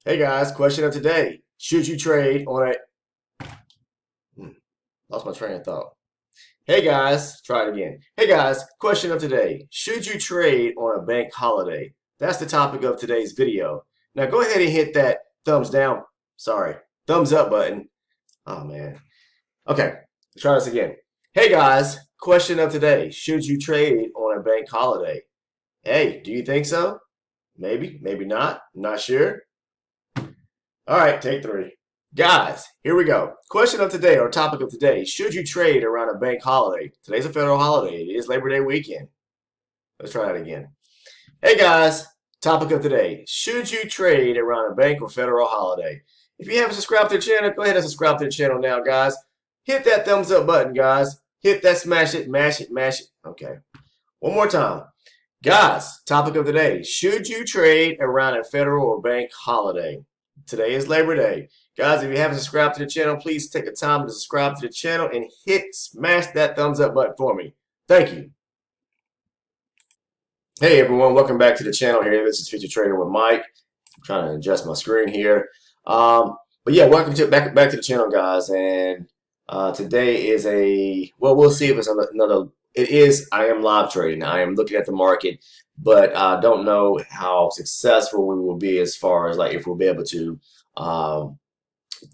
Hey guys, question of today. Should you trade on a lost my train of thought. Hey guys, try it again. Hey guys, question of today. Should you trade on a bank holiday? That's the topic of today's video. Now go ahead and hit that thumbs down, sorry, thumbs up button. Oh man. Okay, let's try this again. Hey guys, question of today. Should you trade on a bank holiday? Hey, do you think so? Maybe, maybe not. I'm not sure. All right, take three. Guys, here we go. Question of today, or topic of today. Should you trade around a bank holiday? Today's a federal holiday. It is Labor Day weekend. Let's try that again. Hey guys, topic of today. Should you trade around a bank or federal holiday? If you haven't subscribed to the channel, go ahead and subscribe to the channel now, guys. Hit that thumbs up button, guys. Hit that smash it, mash it, mash it. Okay. One more time. Guys, topic of the day. Should you trade around a federal or bank holiday? Today is Labor Day. Guys, if you haven't subscribed to the channel, please take the time to subscribe to the channel and smash that thumbs up button for me. Thank you. Hey everyone, welcome back to the channel here. This is Future Trader with Mike. I'm trying to adjust my screen here. But yeah, welcome to back to the channel, guys. And today is we'll see if it's another. I am live trading. I am looking at the market, but I don't know how successful we will be as far as like if we'll be able to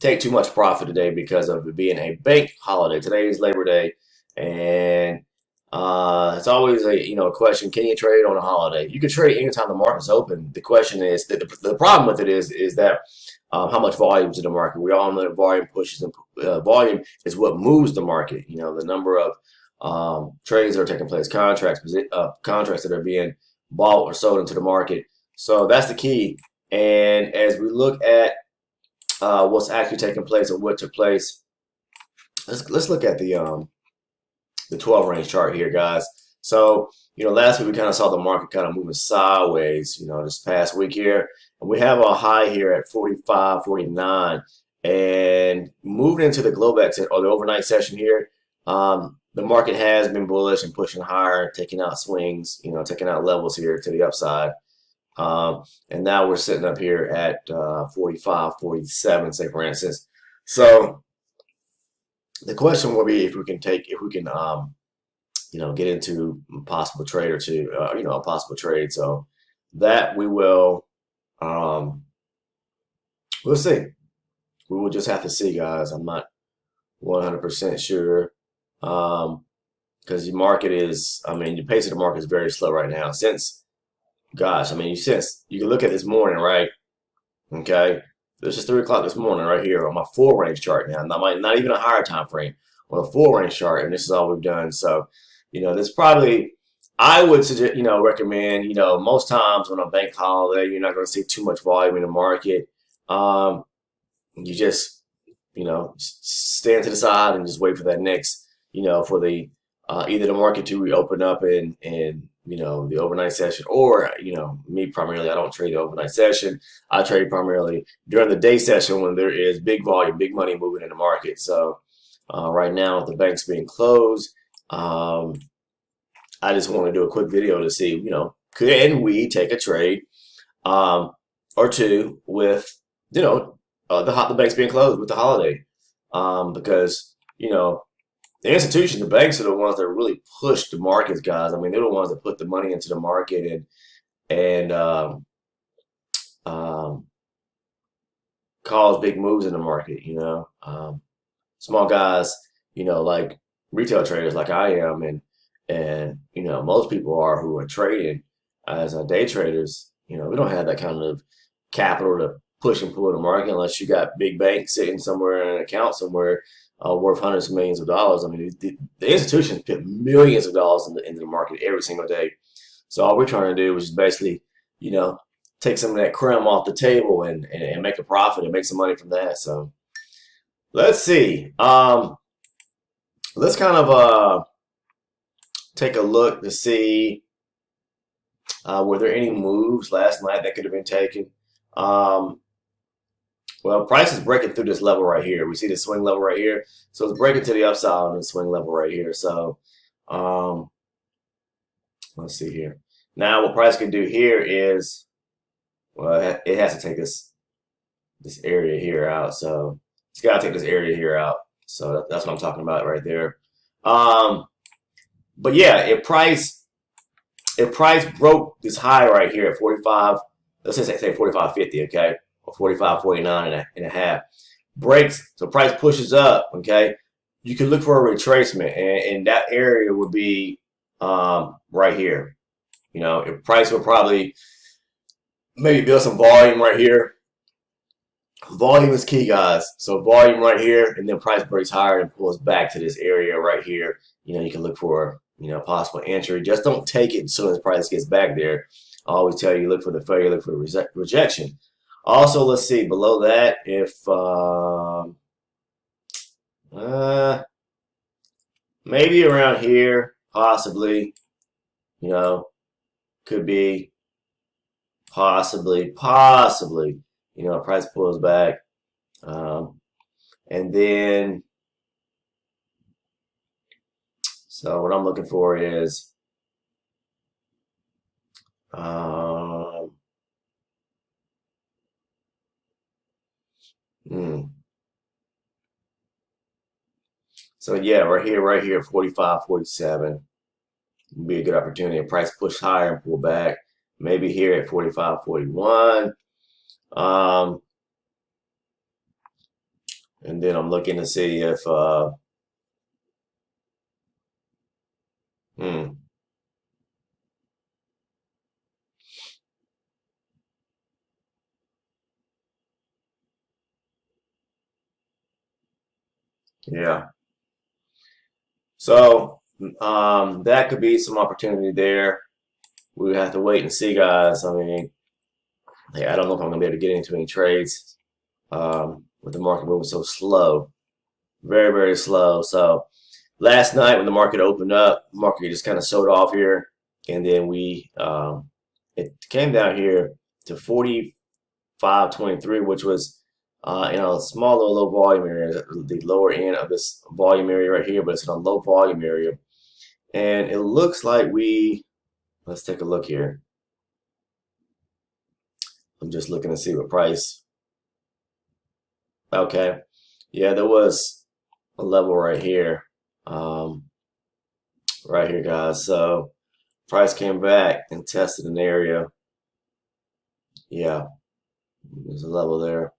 take too much profit today because of it being a bank holiday. Today is Labor Day, and it's always a question: can you trade on a holiday? You can trade anytime the market's open. The question is that the problem with it is that how much volume is in the market. We all know that volume pushes and volume is what moves the market. You know, the number of trades that are taking place, contracts that are being bought or sold into the market. So that's the key. And as we look at what's actually taking place and what took place, let's look at the 12 range chart here, guys. So last week we kind of saw the market kind of moving sideways. This past week here, and we have a high here at 45, 49, and moving into the Globex or the overnight session here. The market has been bullish and pushing higher, taking out swings, taking out levels here to the upside. And now we're sitting up here at 45, 47, say for instance. So the question will be if we can get into a possible trade or two, a possible trade. So that we'll see. We will just have to see, guys. I'm not 100% sure. Because the market is, the pace of the market is very slow right now. Gosh, you can look at this morning, right? Okay, this is 3 o'clock this morning right here on my 4 range chart now. Not even a higher time frame on a 4 range chart, and this is all we've done. So, this probably I would suggest, recommend, most times on a bank holiday, you're not going to see too much volume in the market. You just, stand to the side and just wait for that next. For the either the market to reopen up in the overnight session, or me primarily, I don't trade the overnight session. I trade primarily during the day session when there is big volume, big money moving in the market. So right now, with the banks being closed, I just want to do a quick video to see, can we take a trade or two with the banks being closed with the holiday, because the institutions, the banks are the ones that really push the markets, guys. They're the ones that put the money into the market and cause big moves in the market. Small guys, like retail traders, like I am, and most people are who are trading as day traders. We don't have that kind of capital to push and pull the market unless you got big banks sitting somewhere in an account somewhere. Worth hundreds of millions of dollars. The institutions put millions of dollars into the market every single day. So all we're trying to do is just basically, take some of that crumb off the table and make a profit and make some money from that. So let's see. Let's kind of take a look to see were there any moves last night that could have been taken. Well, price is breaking through this level right here. We see the swing level right here. So it's breaking to the upside on the swing level right here. So let's see here. Now what price can do here is, well, it has to take us this area here out. So it's got to take this area here out. So that's what I'm talking about right there. But yeah, if price broke this high right here at 45, let's just say 45.50, okay, or 45.49 and a half, breaks, so price pushes up, okay, you can look for a retracement, and that area would be right here. You know, if price would probably maybe build some volume right here. Volume is key, guys. So volume right here, and then price breaks higher and pulls back to this area right here. You know, you can look for, you know, possible entry. Just don't take it as soon as price gets back there. I always tell you, look for the failure, look for the rejection. Also, let's see, below that, if maybe around here, possibly, you know, could be possibly, you know, price pulls back. And then, so what I'm looking for is, so yeah, right here, 45, 47 would be a good opportunity. A price push higher and pull back. Maybe here at 45, 41. And then I'm looking to see if, yeah. So that could be some opportunity there. We have to wait and see, guys. I mean, I don't know if I'm gonna be able to get into any trades with the market moving so slow, very, very slow. So last night when the market opened up, the market just kind of sold off here, and then it came down here to 45.23, which was in a small little low volume area, the lower end of this volume area right here, but it's in a low volume area. And it looks like let's take a look here. I'm just looking to see what price. Okay. Yeah, there was a level right here. Right here, guys. So price came back and tested an area. Yeah, there's a level there.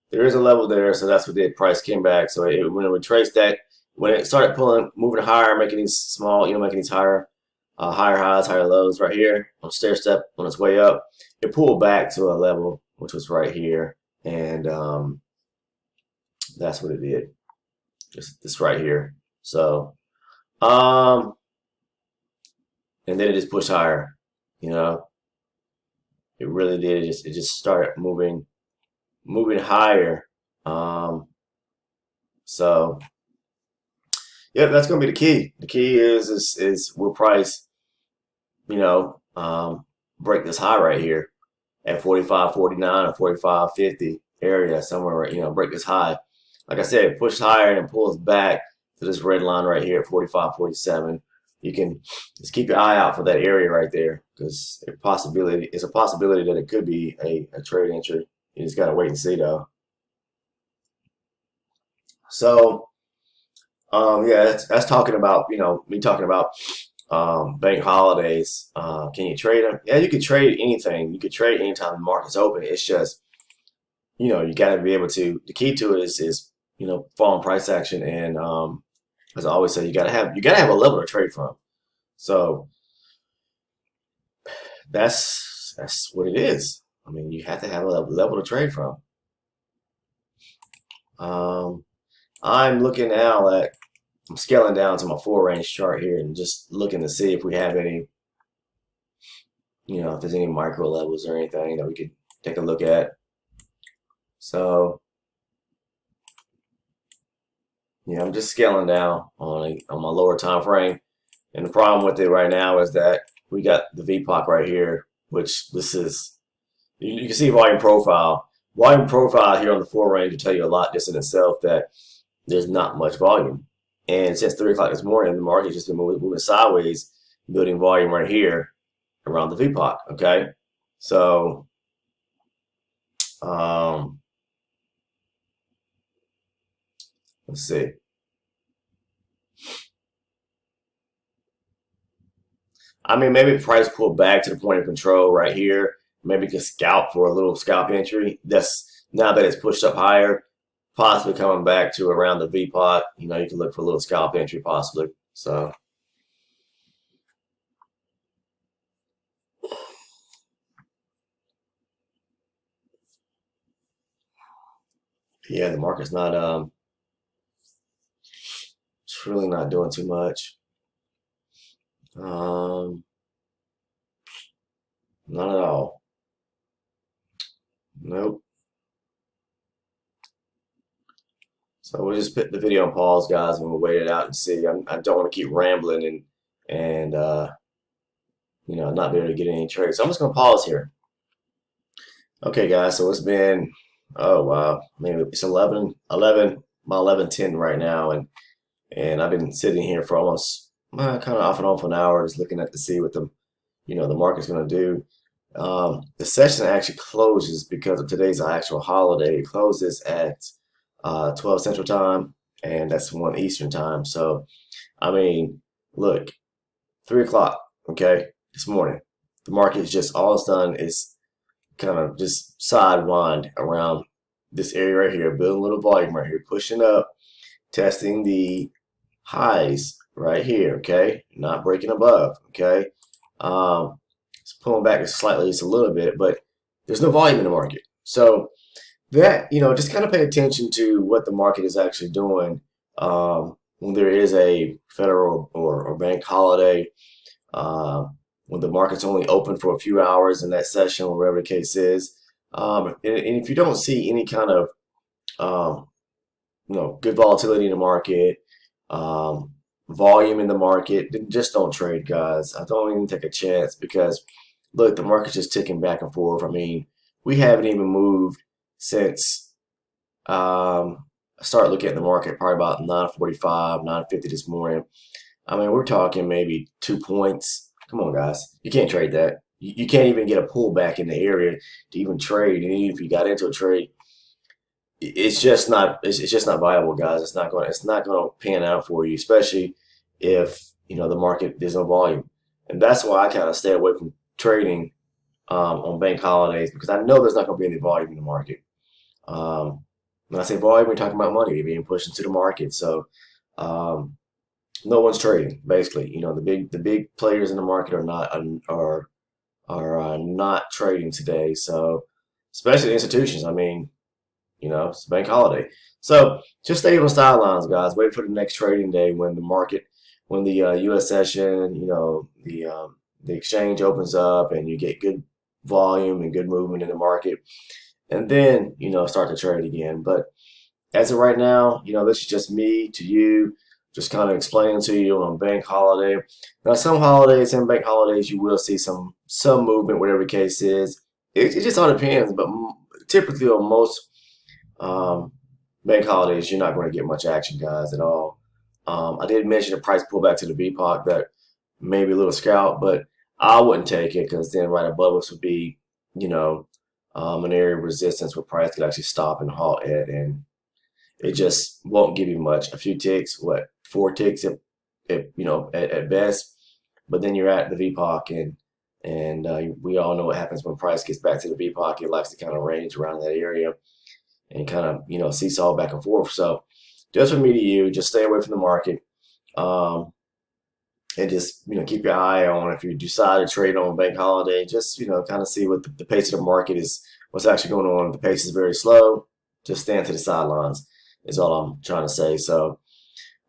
There is a level there, so that's what did. Price came back. So when it retraced that, when it started moving higher, making these small, you know, making these higher highs, higher lows right here on stair step on its way up, it pulled back to a level which was right here, and that's what it did. Just this right here. So, and then it just pushed higher. You know, it really did. It just started moving higher. So yeah, that's gonna be the key. The key is will price, you know, break this high right here at 45.49 or 45.50 area somewhere, you know, break this high. Like I said, push higher and pulls back to this red line right here at 45.47. You can just keep your eye out for that area right there, because it's a possibility that it could be a trade entry. You just gotta wait and see though. So yeah, that's talking about, you know, me talking about bank holidays. Can you trade them? Yeah, you could trade anything. You could trade anytime the market's open. It's just, you know, you got to be able to. The key to it is you know, following price action, and as I always say, you got to have a level to trade from. So that's what it is. I mean, you have to have a level to trade from. I'm looking now at, I'm scaling down to my 4 range chart here and just looking to see if we have any, you know, if there's any micro levels or anything that we could take a look at. So yeah, I'm just scaling down on my lower time frame. And the problem with it right now is that we got the VPOC right here, which this is, you can see volume profile. Volume profile here on the 4 range will tell you a lot just in itself, that there's not much volume. And since 3 o'clock this morning, the market's just been moving sideways, building volume right here around the VPOC, okay? So, Let's see. I mean, maybe price pull back to the point of control right here. Maybe you can scalp for a little scalp entry. That's now that it's pushed up higher, possibly coming back to around the V pot. You know, you can look for a little scalp entry possibly. So yeah, the market's not it's really not doing too much. Um, not at all. Nope. So we'll just put the video on pause, guys, and we'll wait it out and see. I don't want to keep rambling and you know, not be able to get any trades. So I'm just gonna pause here. Okay, guys. So it's been, oh wow, maybe it's 11 by 11:10 right now, and I've been sitting here for almost kind of off and on for an hour, just looking at to see what the you know the market's gonna do. The session actually closes because of today's actual holiday. It closes at 12 Central Time, and that's 1 Eastern Time. So, I mean, look, 3 o'clock, okay, this morning, the market is just all it's done is kind of just sidewind around this area right here, building a little volume right here, pushing up, testing the highs right here, okay, not breaking above, okay. It's pulling back slightly, just a little bit, but there's no volume in the market. So that, you know, just kind of pay attention to what the market is actually doing when there is a federal or bank holiday, when the market's only open for a few hours in that session, or whatever the case is. And if you don't see any kind of um, you know, good volatility in the market, um, volume in the market, then just don't trade, guys. I don't even take a chance because look, the market's just ticking back and forth. I mean, we haven't even moved since I started looking at the market probably about 9:45, 9:50 this morning. I mean, we're talking maybe 2 points. Come on, guys. You can't trade that. You can't even get a pullback in the area to even trade. And even if you got into a trade, it's just not viable, guys. It's not going to pan out for you, especially if you know the market there's no volume. And that's why I kind of stay away from trading on bank holidays because I know there's not going to be any volume in the market. When I say volume, we're talking about money being pushed into the market. So um, no one's trading basically. You know the big players in the market are not trading today. So especially the institutions. I mean, you know, it's a bank holiday. So just stay on the sidelines, guys. Wait for the next trading day when the market, when the U.S. session, you know, the exchange opens up and you get good volume and good movement in the market, and then you know start to trade again. But as of right now, you know, this is just me to you, just kind of explaining to you on a bank holiday. Now, some holidays and bank holidays, you will see some movement, whatever the case is. It just all depends, but typically on most um, bank holidays, you're not going to get much action, guys, at all. I did mention the price pullback to the VPOC that maybe a little scalp, but I wouldn't take it because then right above us would be, you know, an area of resistance where price could actually stop and halt at, and it just won't give you much. A few ticks, what, 4 ticks if you know at best, but then you're at the VPOC and we all know what happens when price gets back to the VPOC. It likes to kind of range around that area and kind of you know seesaw back and forth. So just from me to you, just stay away from the market, um, and just you know keep your eye on if you decide to trade on a bank holiday. Just you know kind of see what the pace of the market is, what's actually going on. If the pace is very slow, just stand to the sidelines. Is all I'm trying to say. So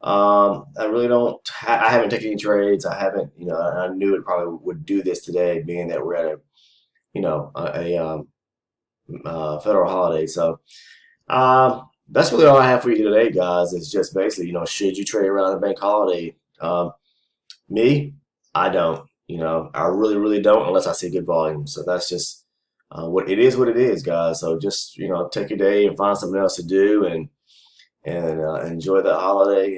I really don't. I haven't taken any trades. I haven't. You know, I knew it probably would do this today, being that we're at a you know federal holiday. So. That's really all I have for you today, guys. It's just basically, you know, should you trade around a bank holiday? Me, I don't. You know, I really, really don't unless I see good volume. So that's just what it is, guys. So just you know, take your day and find something else to do and enjoy the holiday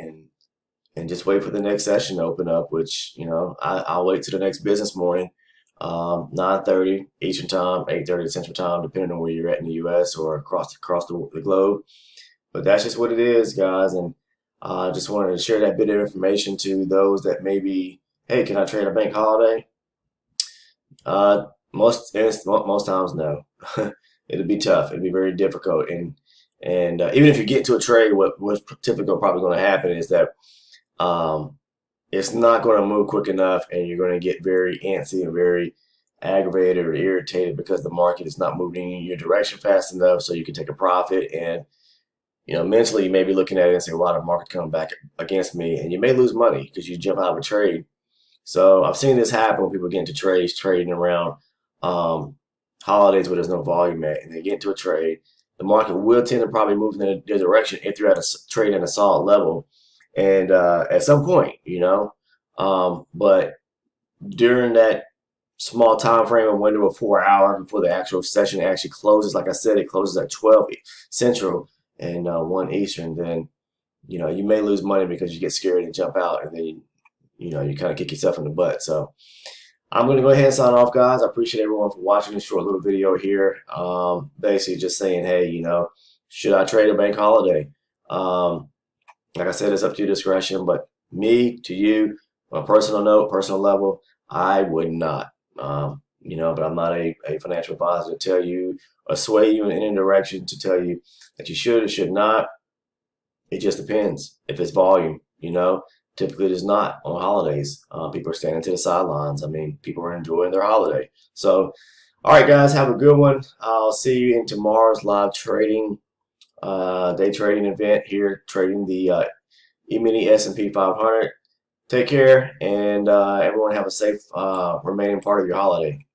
and just wait for the next session to open up. Which you know, I'll wait to the next business morning, 9:30 Eastern Time, 8:30 Central Time, depending on where you're at in the U.S. or across the globe. But that's just what it is, guys. And I just wanted to share that bit of information to those that maybe, hey, can I trade a bank holiday? Most times, no. It'll be tough. It'll be very difficult. And even if you get into a trade, what's typically probably going to happen is that um, it's not going to move quick enough, and you're going to get very antsy and very aggravated or irritated because the market is not moving in your direction fast enough, so you can take a profit. And mentally, you may be looking at it and say, "Wow, the market coming back against me," and you may lose money because you jump out of a trade. So I've seen this happen when people get into trades, trading around um, holidays where there's no volume at, and they get into a trade. The market will tend to probably move in their direction if they're at a trade at a solid level, and at some point, but during that small time frame and window of 4 hours before the actual session actually closes, like I said, it closes at 12 Central and 1 Eastern, then you may lose money because you get scared and jump out, and then you kind of kick yourself in the butt. So I'm going to go ahead and sign off, guys. I appreciate everyone for watching this short little video here. Basically just saying, hey, should I trade a bank holiday? Like I said, it's up to your discretion, but me, to you, on a personal note, personal level, I would not. But I'm not a financial advisor to tell you or sway you in any direction to tell you that you should or should not. It just depends. If it's volume, typically it is not on holidays. People are standing to the sidelines. I mean, people are enjoying their holiday. So, all right, guys, have a good one. I'll see you in tomorrow's live trading, day trading event here, trading the Emini S&P 500. Take care, and everyone have a safe remaining part of your holiday.